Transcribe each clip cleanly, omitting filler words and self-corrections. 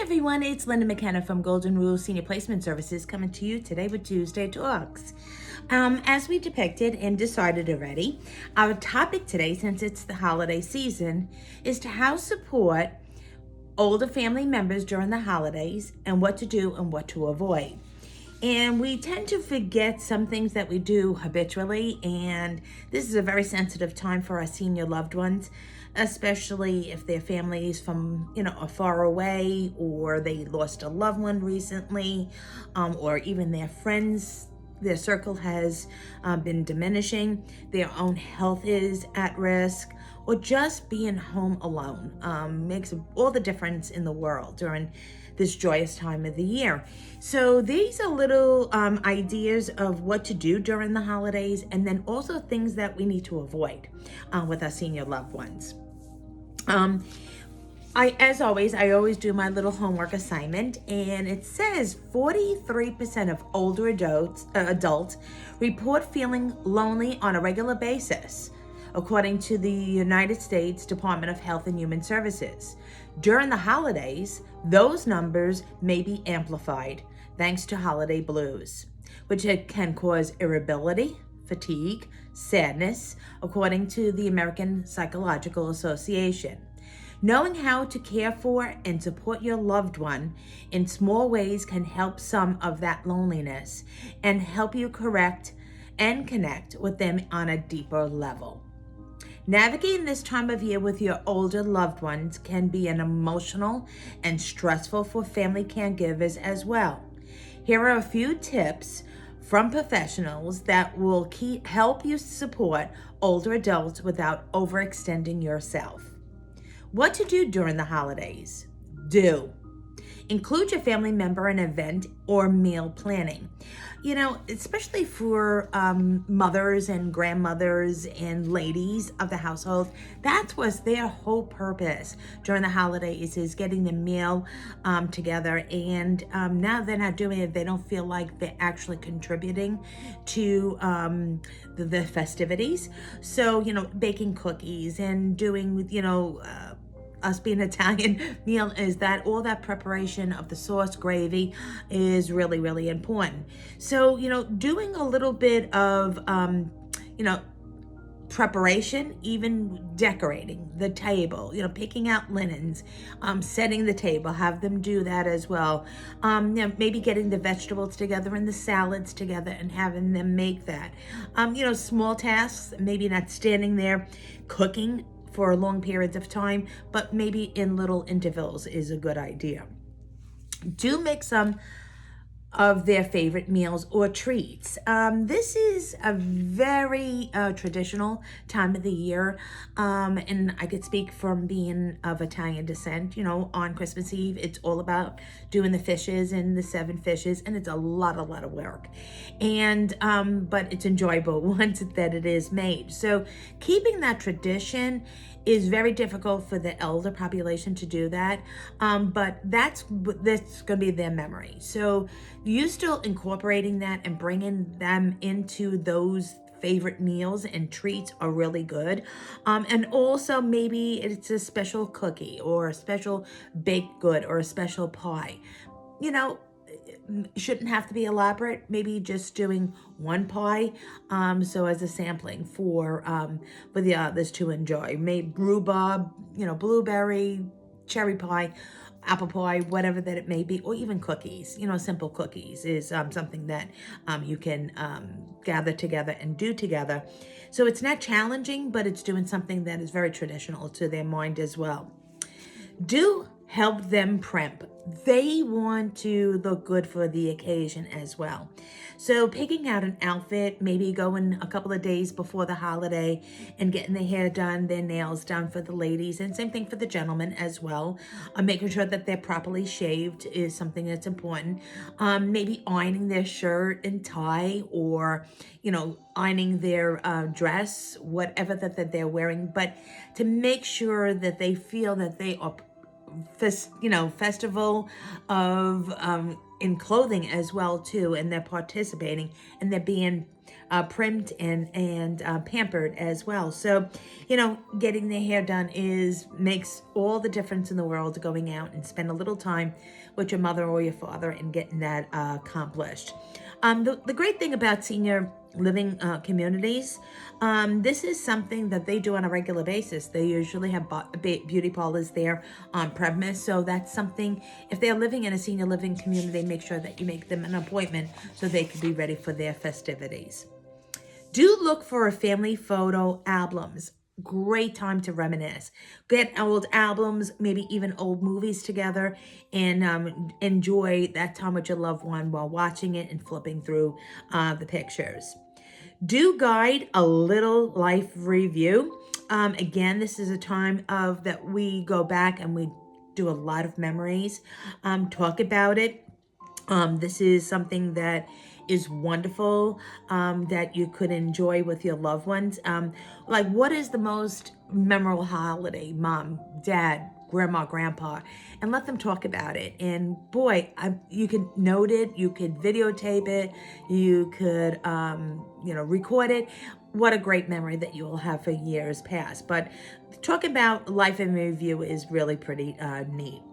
everyone, it's Linda McKenna from Golden Rule Senior Placement Services coming to you today with Tuesday Talks. As we depicted and decided already, our topic today, since it's the holiday season, is to how support older family members during the holidays and what to do and what to avoid. And we tend to forget some things that we do habitually, and this is a very sensitive time for our senior loved ones, especially if their families from, are far away, or they lost a loved one recently, or even their friends, their circle has been diminishing, their own health is at risk, or just being home alone makes all the difference in the world during this joyous time of the year. So these are little ideas of what to do during the holidays, and then also things that we need to avoid with our senior loved ones. As always, I always do my little homework assignment, and it says 43% of older adults report feeling lonely on a regular basis, according to the United States Department of Health and Human Services. During the holidays, those numbers may be amplified thanks to holiday blues, which can cause irritability, fatigue, sadness, according to the American Psychological Association. Knowing how to care for and support your loved one in small ways can help some of that loneliness and help you correct and connect with them on a deeper level. Navigating this time of year with your older loved ones can be an emotional and stressful for family caregivers as well. Here are a few tips from professionals that will help you support older adults without overextending yourself. What to do during the holidays? Include your family member in an event or meal planning. Especially for mothers and grandmothers and ladies of the household, that was their whole purpose during the holidays, is getting the meal together. And now they're not doing it. They don't feel like they're actually contributing to the festivities. So, baking cookies and doing, us being Italian meal, is that all that preparation of the sauce, gravy is really, really important. So, doing a little bit of, preparation, even decorating the table, picking out linens, setting the table, have them do that as well. Maybe getting the vegetables together and the salads together and having them make that. Small tasks, maybe not standing there cooking for long periods of time, but maybe in little intervals is a good idea. Do make some of their favorite meals or treats. This is a very traditional time of the year, and I could speak from being of Italian descent. On Christmas Eve, it's all about doing the fishes and the 7 fishes, and it's a lot of work, and but it's enjoyable once that it is made. So keeping that tradition is very difficult for the elder population to do that, but that's going to be their memory. So you still incorporating that and bringing them into those favorite meals and treats are really good. And also maybe it's a special cookie or a special baked good or a special pie. Shouldn't have to be elaborate. Maybe just doing one pie, so as a sampling for the others to enjoy. Maybe rhubarb, blueberry, cherry pie, apple pie, whatever that it may be, or even cookies. Simple cookies is something that you can gather together and do together. So it's not challenging, but it's doing something that is very traditional to their mind as well. Do help them primp. They want to look good for the occasion as well. So picking out an outfit, maybe going a couple of days before the holiday and getting their hair done, their nails done for the ladies, and same thing for the gentlemen as well. Making sure that they're properly shaved is something that's important. Maybe ironing their shirt and tie, or, ironing their dress, whatever that they're wearing, but to make sure that they feel that they are festival of in clothing as well too, and they're participating and they're being primed and pampered as well. So, getting their hair done makes all the difference in the world, going out and spend a little time with your mother or your father and getting that accomplished. The great thing about senior living communities, this is something that they do on a regular basis. They usually have beauty parlors there on premise. So that's something, if they're living in a senior living community, make sure that you make them an appointment so they can be ready for their festivities. Do look for family photo albums. Great time to reminisce. Get old albums, maybe even old movies together, and enjoy that time with your loved one while watching it and flipping through the pictures. Do guide a little life review. Again, this is a time that we go back and we do a lot of memories. Talk about it. This is something that is wonderful, that you could enjoy with your loved ones. Like, what is the most memorable holiday? Mom, dad, grandma, grandpa, and let them talk about it. And boy, you can note it, you could videotape it, you could, record it. What a great memory that you will have for years past. But talking about life in review is really pretty neat.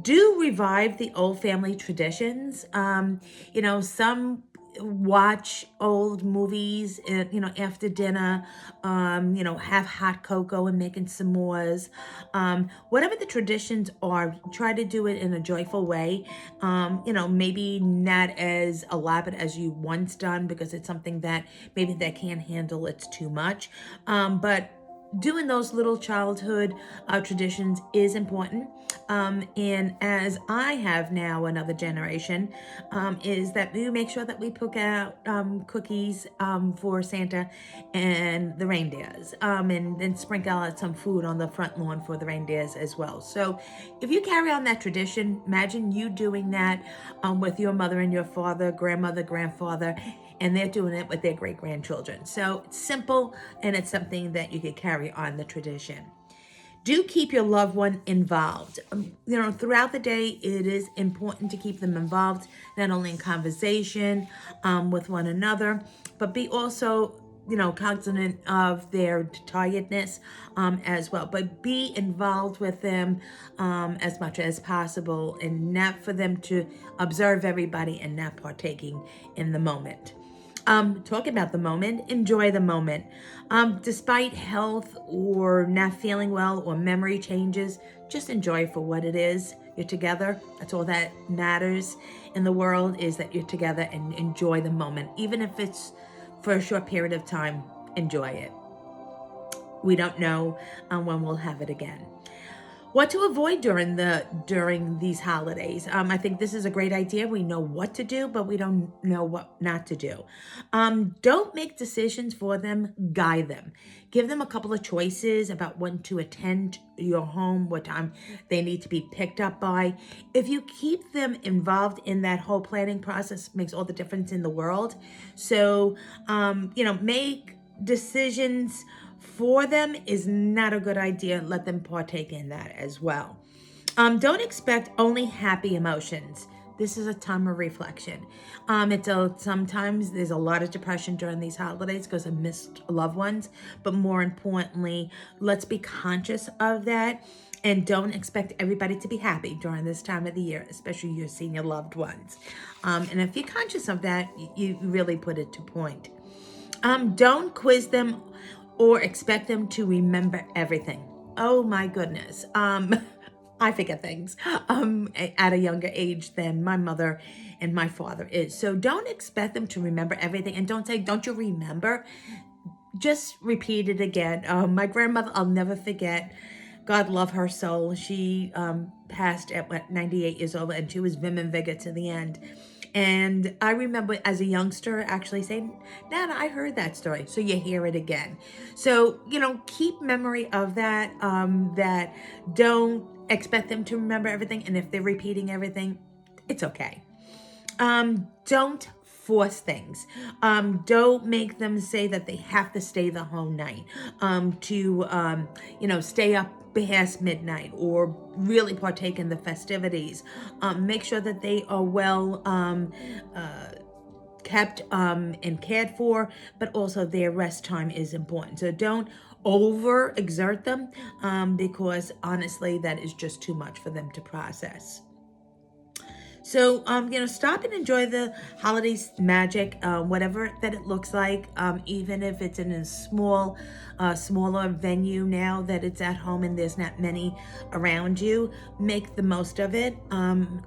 Do revive the old family traditions. Some watch old movies, after dinner, have hot cocoa and making s'mores. Whatever the traditions are, try to do it in a joyful way. Maybe not as elaborate as you once done, because it's something that maybe they can't handle. It's too much. But doing those little childhood traditions is important. And as I have now another generation, is that we make sure that we pick out cookies for Santa and the reindeers, and then sprinkle out some food on the front lawn for the reindeers as well. So if you carry on that tradition, imagine you doing that with your mother and your father, grandmother, grandfather, and they're doing it with their great-grandchildren. So it's simple, and it's something that you could carry on the tradition. Do keep your loved one involved. Throughout the day, it is important to keep them involved, not only in conversation with one another, but be also, cognizant of their tiredness as well. But be involved with them as much as possible, and not for them to observe everybody and not partaking in the moment. Talk about the moment, enjoy the moment. Despite health or not feeling well or memory changes, just enjoy it for what it is. You're together. That's all that matters in the world, is that you're together, and enjoy the moment. Even if it's for a short period of time, enjoy it. We don't know when we'll have it again. What to avoid during these holidays. I think this is a great idea. We know what to do, but we don't know what not to do. Don't make decisions for them, guide them. Give them a couple of choices about when to attend your home, what time they need to be picked up by. If you keep them involved in that whole planning process, makes all the difference in the world. So, make decisions for them is not a good idea. Let them partake in that as well. Don't expect only happy emotions. This is a time of reflection. Sometimes there's a lot of depression during these holidays because of missed loved ones, but more importantly, let's be conscious of that, and don't expect everybody to be happy during this time of the year, especially your senior loved ones. And if you're conscious of that, you really put it to point. Don't quiz them or expect them to remember everything. Oh my goodness. I forget things at a younger age than my mother and my father is. So don't expect them to remember everything, and don't say, don't you remember? Just repeat it again. My grandmother, I'll never forget. God love her soul. She passed at 98 years old, and she was vim and vigor to the end. And I remember as a youngster actually saying, Nana, I heard that story. So you hear it again. So, keep memory of that, that don't expect them to remember everything. And if they're repeating everything, it's okay. Don't force things. Don't make them say that they have to stay the whole night, to stay up past midnight or really partake in the festivities. Make sure that they are well kept and cared for, but also their rest time is important. So don't over exert them because honestly, that is just too much for them to process. So, stop and enjoy the holidays magic, whatever that it looks like, even if it's in a smaller venue now that it's at home and there's not many around you. Make the most of it.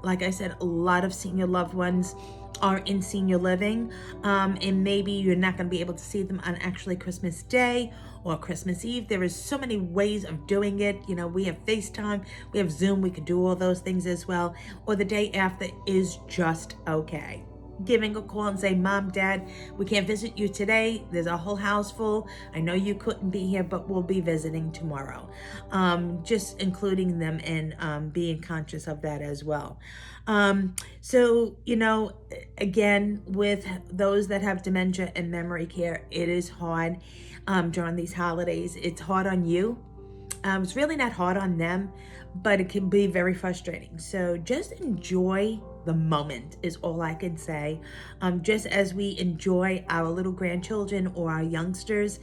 Like I said, a lot of senior loved ones are in senior living, and maybe you're not going to be able to see them on actually Christmas Day or Christmas Eve. There is so many ways of doing it. You know, we have FaceTime, we have Zoom, we could do all those things as well. Or the day after is just okay. Giving a call and say, Mom, Dad, we can't visit you today. There's a whole house full. I know you couldn't be here, but we'll be visiting tomorrow. Just including them and being conscious of that as well. So, again, with those that have dementia and memory care, it is hard during these holidays. It's hard on you. It's really not hard on them, but it can be very frustrating. So just enjoy the moment is all I can say. Just as we enjoy our little grandchildren or our youngsters,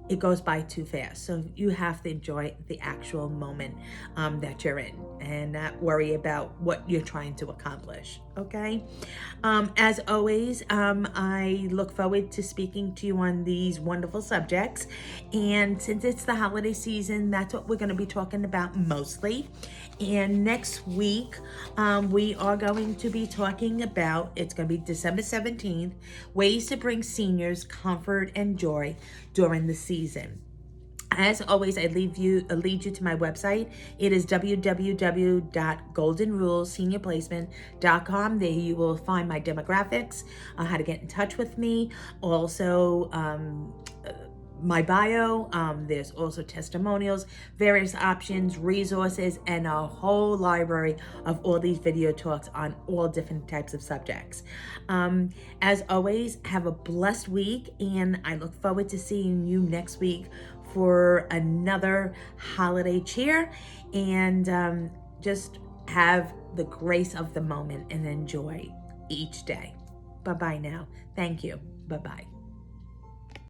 it goes by too fast. So you have to enjoy the actual moment that you're in and not worry about what you're trying to accomplish. Okay. As always, I look forward to speaking to you on these wonderful subjects. And since it's the holiday season, that's what we're going to be talking about mostly. And next week, we are going to be talking about, it's going to be December 17th, ways to bring seniors comfort and joy during the season. As always, I lead you to my website. It is www.goldenrulesseniorplacement.com. There you will find my demographics, how to get in touch with me. Also, my bio, there's also testimonials, various options, resources, and a whole library of all these video talks on all different types of subjects. As always, have a blessed week, and I look forward to seeing you next week for another holiday cheer, and just have the grace of the moment and enjoy each day. Bye-bye now. Thank you. Bye-bye.